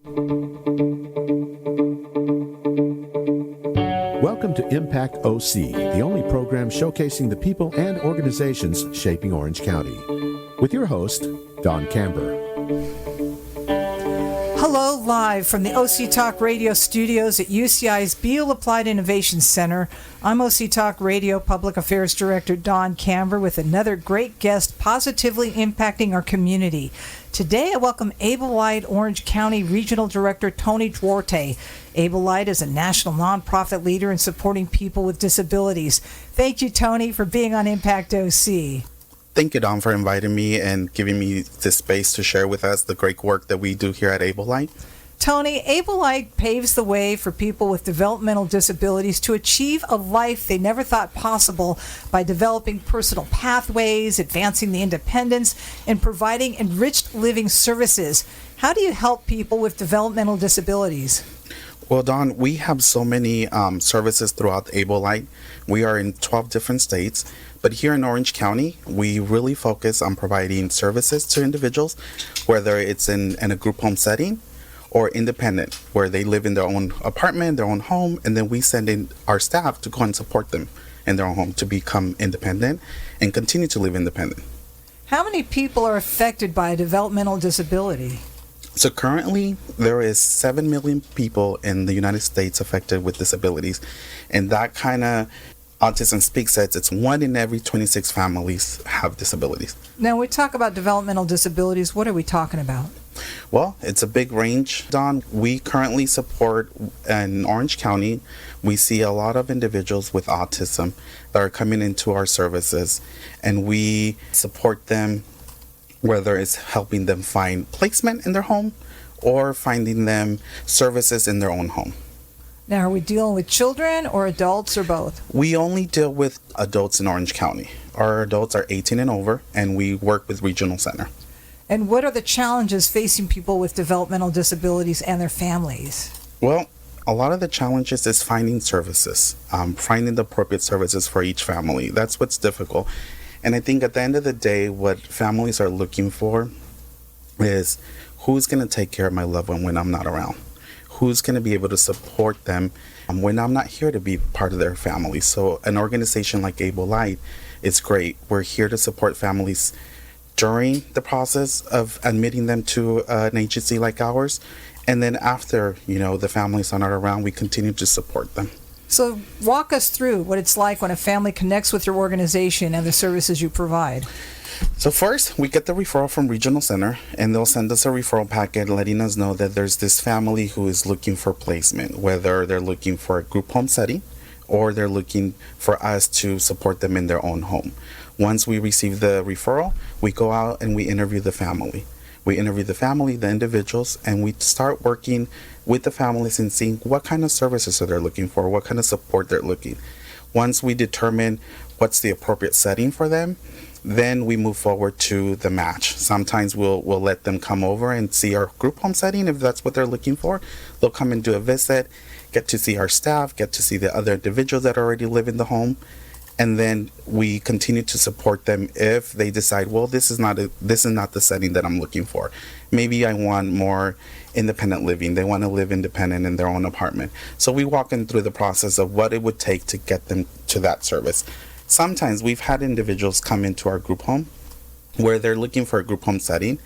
Welcome to Impact OC, the only program showcasing the people and organizations shaping Orange County. With your host, Don Camber. Hello, live from the OC Talk Radio studios at UCI's Beal Applied Innovation Center. I'm OC Talk Radio Public Affairs Director Don Camber with another great guest positively impacting our community. Today, I welcome Able Light Orange County Regional Director Tony Duarte. Able Light is a national nonprofit leader in supporting people with disabilities. Thank you, Tony, for being on Impact OC. Thank you, Don, for inviting me and giving me this space to share with us the great work that we do here at Able Light. Tony, Able Light paves the way for people with developmental disabilities to achieve a life they never thought possible by developing personal pathways, advancing the independence, and providing enriched living services. How do you help people with developmental disabilities? Well, Don, we have so many services throughout Able Light. We are in 12 different states, but here in Orange County, we really focus on providing services to individuals, whether it's in a group home setting or independent, where they live in their own apartment, their own home, and then we send in our staff to go and support them in their own home to become independent and continue to live independent. How many people are affected by a developmental disability? So currently, there is 7 million people in the United States affected with disabilities. And that kind of Autism Speaks says it's 1 in every 26 families have disabilities. Now, when we talk about developmental disabilities, what are we talking about? Well, it's a big range, Don. We currently support in Orange County, we see a lot of individuals with autism that are coming into our services, and we support them, whether it's helping them find placement in their home or finding them services in their own home. Now, are we dealing with children or adults or both? We only deal with adults in Orange County. Our adults are 18 and over, and we work with Regional Center. And what are the challenges facing people with developmental disabilities and their families? Well, a lot of the challenges is finding services, finding the appropriate services for each family. That's what's difficult. And I think at the end of the day, what families are looking for is who's going to take care of my loved one when I'm not around? Who's going to be able to support them when I'm not here to be part of their family? So an organization like Able Light is great. We're here to support families during the process of admitting them to an agency like ours. And then after, the families are not around, we continue to support them. So walk us through what it's like when a family connects with your organization and the services you provide. So first, we get the referral from Regional Center, and they'll send us a referral packet letting us know that there's this family who is looking for placement, whether they're looking for a group home setting or they're looking for us to support them in their own home. Once we receive the referral, we go out and we interview the family. We interview the family, the individuals, and we start working with the families and seeing what kind of services are they looking for, what kind of support they're looking. Once we determine what's the appropriate setting for them, then we move forward to the match. Sometimes we'll let them come over and see our group home setting if that's what they're looking for. They'll come and do a visit, get to see our staff, get to see the other individuals that already live in the home. And then we continue to support them if they decide, well, this is not the setting that I'm looking for. Maybe I want more independent living. They want to live independent in their own apartment. So we walk them through the process of what it would take to get them to that service. Sometimes we've had individuals come into our group home where they're looking for a group home setting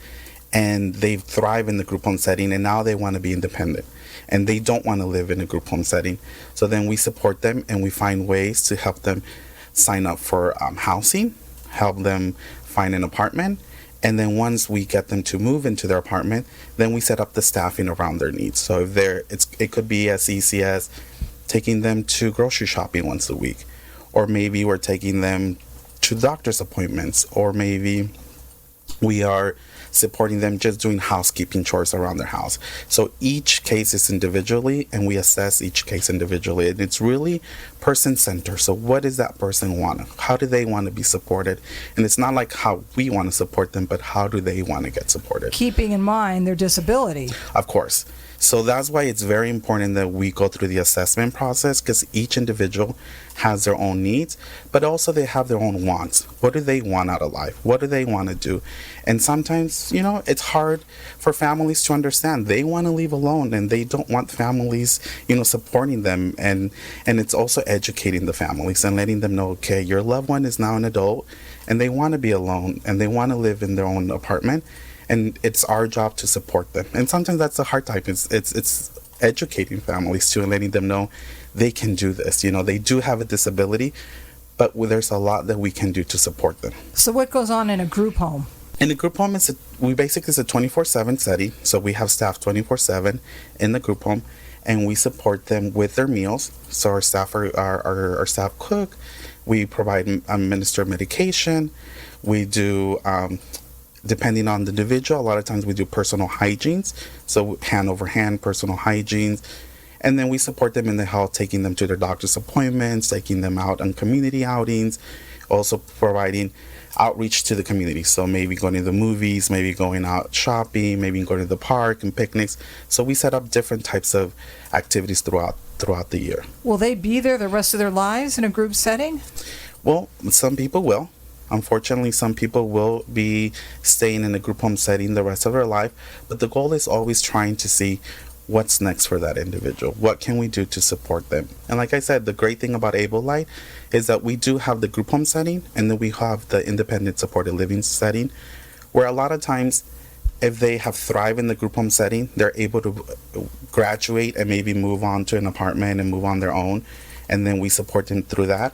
and they thrive in the group home setting, and now they want to be independent and they don't want to live in a group home setting. So then we support them and we find ways to help them sign up for housing, help them find an apartment, and then once we get them to move into their apartment, then we set up the staffing around their needs. So if it could be as easy as taking them to grocery shopping once a week, or maybe we're taking them to doctor's appointments, or maybe we are supporting them just doing housekeeping chores around their house. So each case is individually, and we assess each case individually, and it's really person-centered. So what does that person want? How do they want to be supported? And it's not like how we want to support them, but how do they want to get supported? Keeping in mind their disability. Of course. So that's why it's very important that we go through the assessment process, because each individual has their own needs, but also they have their own wants. What do they want out of life? What do they want to do? And sometimes sometimes, it's hard for families to understand. They want to leave alone, and they don't want families, supporting them. And it's also educating the families and letting them know, okay, your loved one is now an adult, and they want to be alone, and they want to live in their own apartment, and it's our job to support them. And sometimes that's the hard type. It's educating families too, and letting them know they can do this. They do have a disability, but there's a lot that we can do to support them. So what goes on in a group home? In a group home, it's a 24/7 setting. So we have staff 24/7 in the group home, and we support them with their meals. So our staff our staff cook. We provide administer medication. We do, depending on the individual, a lot of times we do personal hygienes. So hand over hand personal hygienes. And then we support them in the health, taking them to their doctor's appointments, taking them out on community outings, also providing outreach to the community. So maybe going to the movies, maybe going out shopping, maybe going to the park and picnics. So we set up different types of activities throughout the year. Will they be there the rest of their lives in a group setting? Well, some people will. Unfortunately, some people will be staying in a group home setting the rest of their life. But the goal is always trying to see what's next for that individual. What can we do to support them? And like I said, the great thing about Able Light is that we do have the group home setting, and then we have the independent supported living setting, where a lot of times if they have thrived in the group home setting, they're able to graduate and maybe move on to an apartment and move on their own, and then we support them through that.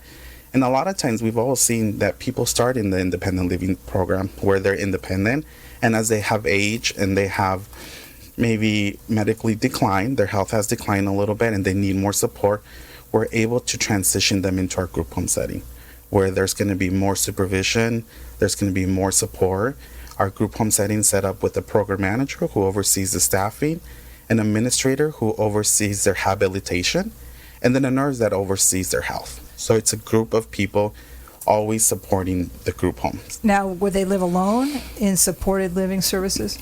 And a lot of times we've all seen that people start in the independent living program where they're independent, and as they have age and they have maybe medically declined, their health has declined a little bit and they need more support, we're able to transition them into our group home setting where there's going to be more supervision, there's going to be more support. Our group home setting is set up with a program manager who oversees the staffing, an administrator who oversees their habilitation, and then a nurse that oversees their health. So it's a group of people always supporting the group homes. Now, would they live alone in supported living services?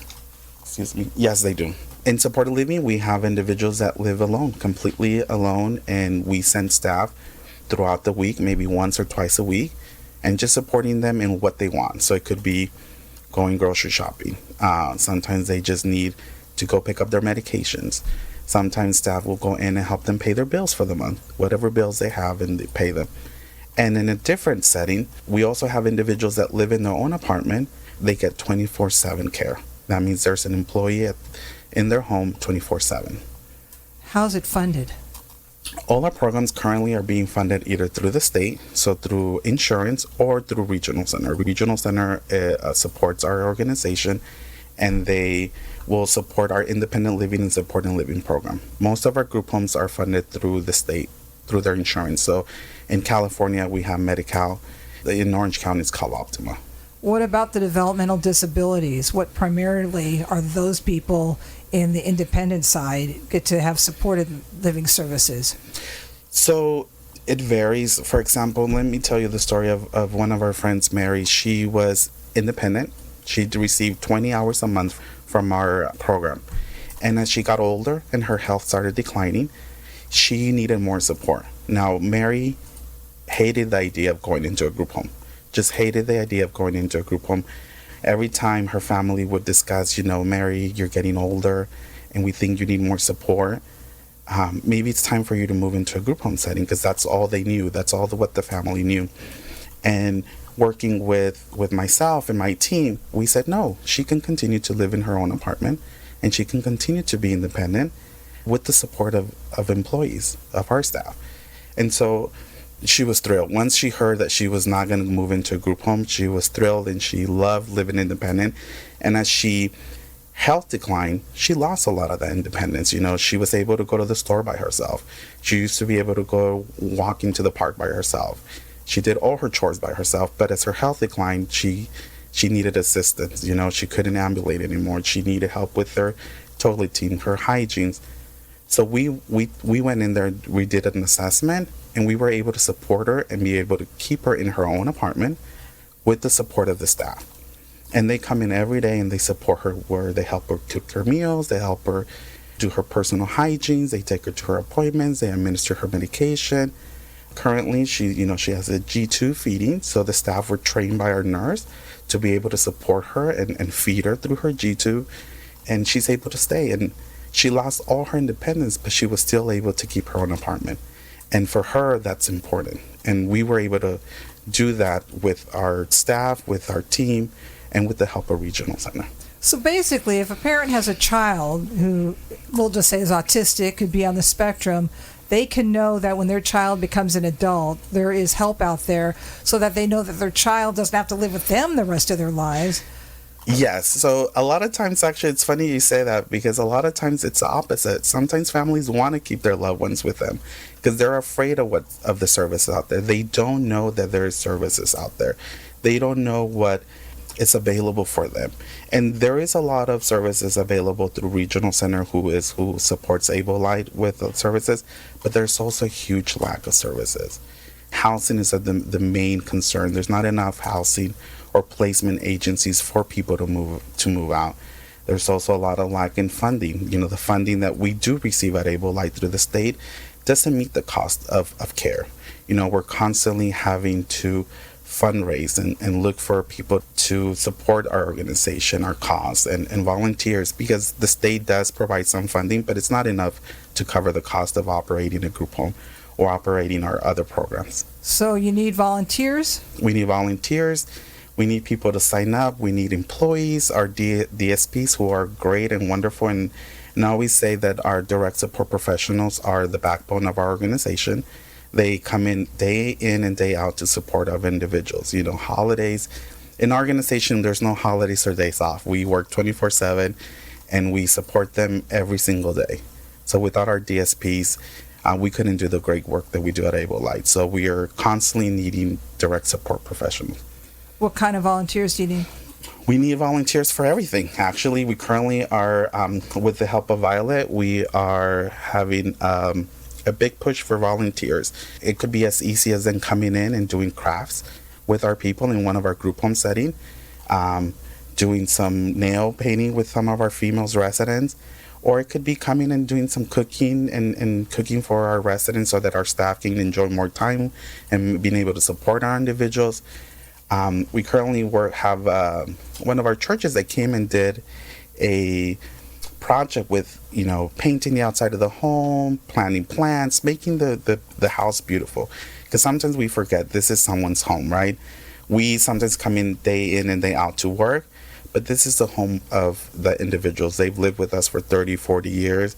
Excuse me. Yes, they do. In supported living, we have individuals that live alone, completely alone, and we send staff throughout the week, maybe once or twice a week, and just supporting them in what they want. So it could be going grocery shopping. Sometimes they just need to go pick up their medications. Sometimes staff will go in and help them pay their bills for the month, whatever bills they have, and they pay them. And in a different setting, we also have individuals that live in their own apartment. They get 24/7 care. That means there's an employee in their home 24/7. How's it funded? All our programs currently are being funded either through the state, so through insurance, or through Regional Center. Regional Center supports our organization, and they will support our independent living and supported living program. Most of our group homes are funded through the state, through their insurance. So in California, we have Medi-Cal. In Orange County, it's called Optima. What about the developmental disabilities? What primarily are those people in the independent side get to have supported living services? It varies. For example, let me tell you the story of one of our friends, Mary. She was independent. She received 20 hours a month from our program. And as she got older and her health started declining, she needed more support. Now, Mary hated the idea of going into a group home. Just hated the idea of going into a group home. Every time her family would discuss, Mary, you're getting older and we think you need more support. Maybe it's time for you to move into a group home setting, because that's all they knew. That's all what the family knew. And working with myself and my team, we said, no, she can continue to live in her own apartment and she can continue to be independent with the support of employees, of our staff. And so she was thrilled. Once she heard that she was not going to move into a group home, she was thrilled and she loved living independent. And as she health declined, she lost a lot of that independence. She was able to go to the store by herself. She used to be able to go walk into the park by herself. She did all her chores by herself, but as her health declined, she needed assistance. She couldn't ambulate anymore. She needed help with her toileting, her hygiene. So we went in there, we did an assessment, and we were able to support her and be able to keep her in her own apartment with the support of the staff. And they come in every day and they support her, where they help her cook her meals, they help her do her personal hygiene, they take her to her appointments, they administer her medication. Currently, she has a G2 feeding, so the staff were trained by our nurse to be able to support her and feed her through her G-tube, and she's able to stay. And she lost all her independence, but she was still able to keep her own apartment. And for her, that's important. And we were able to do that with our staff, with our team, and with the help of Regional Center. So basically, if a parent has a child who, we'll just say, is autistic, could be on the spectrum, they can know that when their child becomes an adult, there is help out there so that they know that their child doesn't have to live with them the rest of their lives. Yes. So a lot of times, actually, it's funny you say that, because a lot of times it's the opposite. Sometimes families want to keep their loved ones with them because they're afraid of the services out there. They don't know that there is services out there. They don't know what is available for them. And there is a lot of services available through Regional Center who supports Able Light with services, but there's also a huge lack of services. Housing is the main concern. There's not enough housing or placement agencies for people to move out. There's also a lot of lack in funding. You know, the funding that we do receive at Able Light through the state doesn't meet the cost of care. You know, we're constantly having to fundraise and look for people to support our organization, our cause, and volunteers, because the state does provide some funding, but it's not enough to cover the cost of operating a group home or operating our other programs. So you need volunteers? We need volunteers. We need people to sign up. We need employees, our DSPs, who are great and wonderful. And I always say that our direct support professionals are the backbone of our organization. They come in and day out to support our individuals. You know, holidays. In our organization, there's no holidays or days off. We work 24/7, and we support them every single day. So without our DSPs, we couldn't do the great work that we do at Able Light. So we are constantly needing direct support professionals. What kind of volunteers do you need? We need volunteers for everything. Actually, we currently are, with the help of Violet, we are having a big push for volunteers. It could be as easy as them coming in and doing crafts with our people in one of our group home setting, doing some nail painting with some of our females residents, or it could be coming and doing some cooking and cooking for our residents so that our staff can enjoy more time and being able to support our individuals. We currently have one of our churches that came and did a project with, you know, painting the outside of the home, planting plants, making the house beautiful. Because sometimes we forget this is someone's home, right? We sometimes come in and day out to work, but this is the home of the individuals. They've lived with us for 30, 40 years,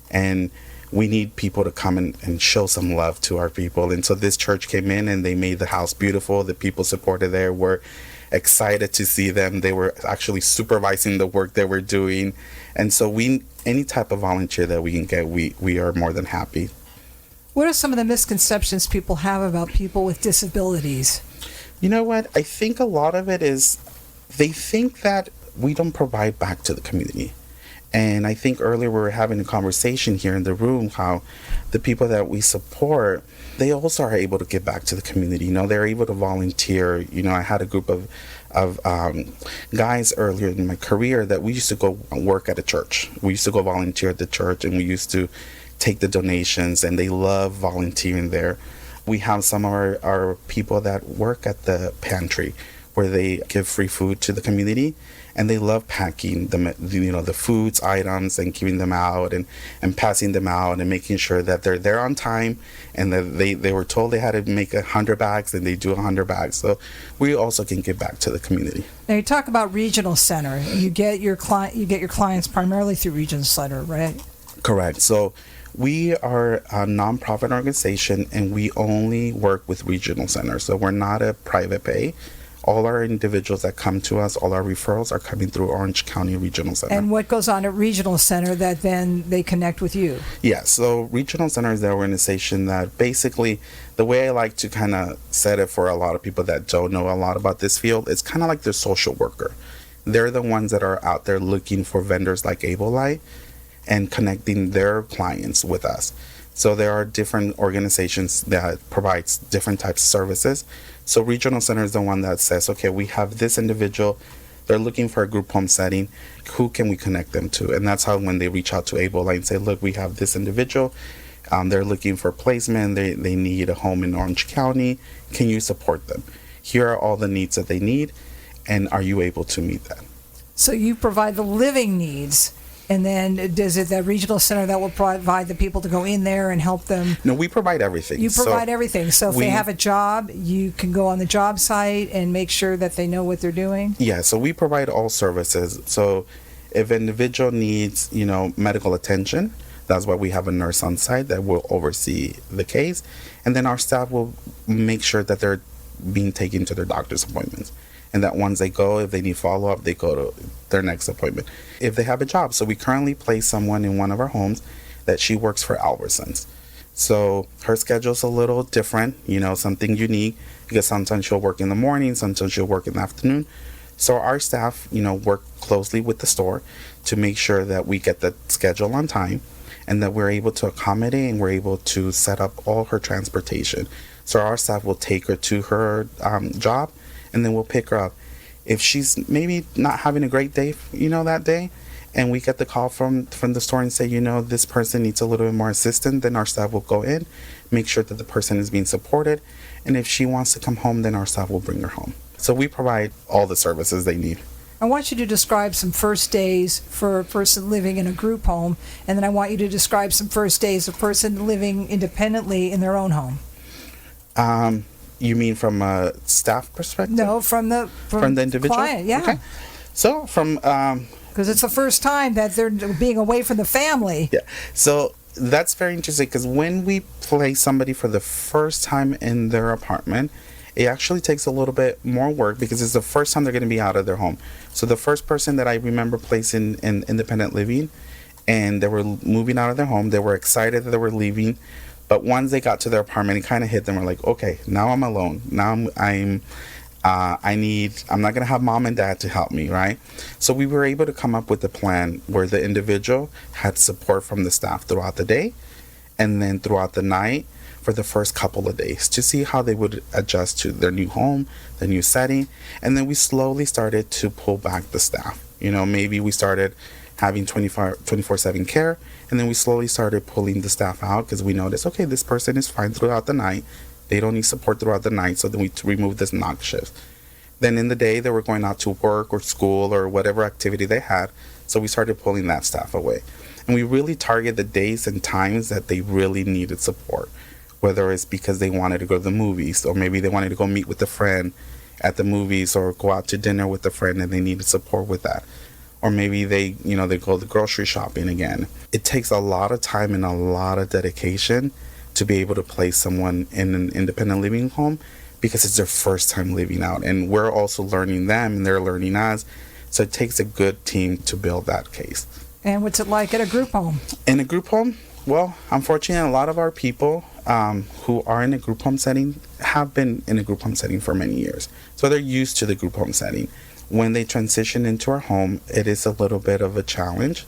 and we need people to come and show some love to our people. And so this church came in and they made the house beautiful. The people supported there were excited to see them. They were actually supervising the work that we're doing. And so any type of volunteer that we can get, we are more than happy. What are some of the misconceptions people have about people with disabilities? You know what? I think a lot of it is they think that we don't provide back to the community. And I think earlier we were having a conversation here in the room how the people that we support, they also are able to give back to the community. You know, they're able to volunteer. You know, I had a group of guys earlier in my career that we used to go work at a church. We used to go volunteer at the church, and we used to take the donations, and they love volunteering there. We have some of our people that work at the pantry where they give free food to the community, and they love packing the foods items and giving them out and passing them out and making sure that they're there on time, and that they were told they had to make 100 bags, and they do 100 bags. So we also can give back to the community. Now you talk about Regional Center. You get your clients primarily through Regional Center, right? Correct. So we are a nonprofit organization, and we only work with Regional Center. So we're not a private pay. All our individuals that come to us, all our referrals are coming through Orange County Regional Center. And what goes on at Regional Center that then they connect with you? Yeah, so Regional Center is the organization that basically, the way I like to kind of set it for a lot of people that don't know a lot about this field, it's kind of like their social worker. They're the ones that are out there looking for vendors like Able Light and connecting their clients with us. So there are different organizations that provides different types of services. So Regional Center is the one that says, okay, we have this individual, they're looking for a group home setting, who can we connect them to? And that's how when they reach out to Able Light and say, look, we have this individual, they're looking for placement, they need a home in Orange County, can you support them? Here are all the needs that they need. And are you able to meet that? So you provide the living needs, and then is it the regional center that will provide the people to go in there and help them? No, we provide everything. You provide everything. So if they have a job, you can go on the job site and make sure that they know what they're doing? Yeah, so we provide all services. So if an individual needs, medical attention, that's why we have a nurse on site that will oversee the case. And then our staff will make sure that they're being taken to their doctor's appointments. And that once they go, if they need follow-up, they go to their next appointment. If they have a job, so we currently place someone in one of our homes that she works for Albertsons. So her schedule's a little different, something unique, because sometimes she'll work in the morning, sometimes she'll work in the afternoon. So our staff, work closely with the store to make sure that we get the schedule on time and that we're able to accommodate and we're able to set up all her transportation. So our staff will take her to her job, and then we'll pick her up. If she's maybe not having a great day, that day, and we get the call from the store and say, this person needs a little bit more assistance, then our staff will go in, make sure that the person is being supported. And if she wants to come home, then our staff will bring her home. So we provide all the services they need. I want you to describe some first days for a person living in a group home, and then I want you to describe some first days of a person living independently in their own home. You mean from a staff perspective? No, from the individual client, yeah. Okay. So from because it's the first time that they're being away from the family. Yeah. So that's very interesting, because when we place somebody for the first time in their apartment, it actually takes a little bit more work because it's the first time they're going to be out of their home. So the first person that I remember placing in independent living, and they were moving out of their home, they were excited that they were leaving. But once they got to their apartment, it kind of hit them. We're like, okay, now I'm alone. Now I'm not going to have mom and dad to help me, right? So we were able to come up with a plan where the individual had support from the staff throughout the day and then throughout the night for the first couple of days to see how they would adjust to their new home, their new setting. And then we slowly started to pull back the staff. Maybe we started having 24/7 care, and then we slowly started pulling the staff out because we noticed, okay, this person is fine throughout the night. They don't need support throughout the night, so then we removed this knock shift. Then in the day, they were going out to work or school or whatever activity they had, so we started pulling that staff away. And we really target the days and times that they really needed support, whether it's because they wanted to go to the movies, or maybe they wanted to go meet with a friend at the movies or go out to dinner with a friend and they needed support with that. Or maybe they go to grocery shopping again. It takes a lot of time and a lot of dedication to be able to place someone in an independent living home because it's their first time living out. And we're also learning them and they're learning us. So it takes a good team to build that case. And what's it like at a group home? In a group home, well, unfortunately, a lot of our people who are in a group home setting have been in a group home setting for many years. So they're used to the group home setting. When they transition into our home, it is a little bit of a challenge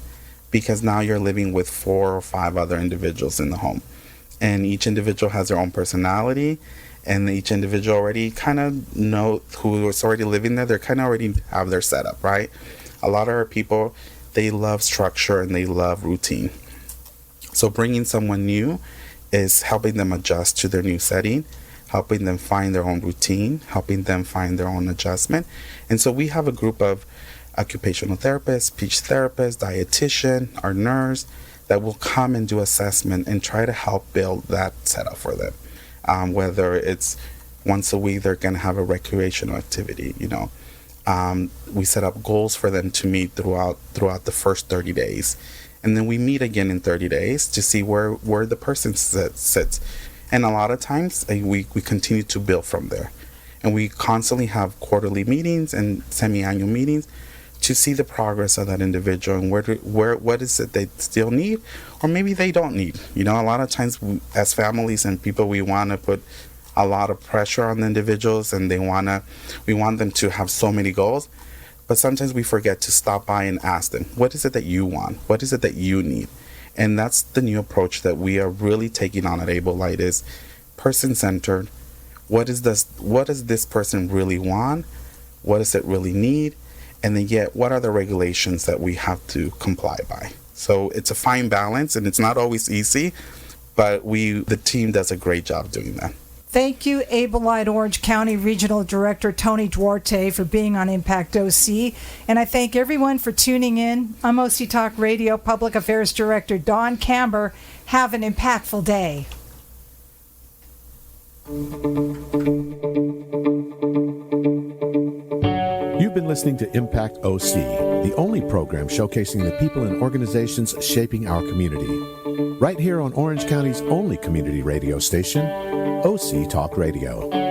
because now you're living with 4 or 5 other individuals in the home. And each individual has their own personality, and each individual already kind of know who is already living there. They kind of already have their setup, right? A lot of our people, they love structure and they love routine. So bringing someone new is helping them adjust to their new setting, helping them find their own routine, helping them find their own adjustment. And so we have a group of occupational therapists, speech therapists, dietitian, our nurse that will come and do assessment and try to help build that setup for them. Whether it's once a week, they're going to have a recreational activity, we set up goals for them to meet throughout the first 30 days. And then we meet again in 30 days to see where the person sits. And a lot of times we continue to build from there. And we constantly have quarterly meetings and semi-annual meetings to see the progress of that individual and what is it they still need or maybe they don't need. A lot of times as families and people, we want to put a lot of pressure on the individuals and we want them to have so many goals. But sometimes we forget to stop by and ask them, what is it that you want? What is it that you need? And that's the new approach that we are really taking on at Able Light is person-centered. What does this person really want? What does it really need? And then yet, what are the regulations that we have to comply by? So it's a fine balance, and it's not always easy, but the team does a great job doing that. Thank you, Able-Eyed Orange County Regional Director Tony Duarte, for being on Impact OC. And I thank everyone for tuning in. I'm OC Talk Radio Public Affairs Director Dawn Camber. Have an impactful day. You've been listening to Impact OC, the only program showcasing the people and organizations shaping our community. Right here on Orange County's only community radio station, OC Talk Radio.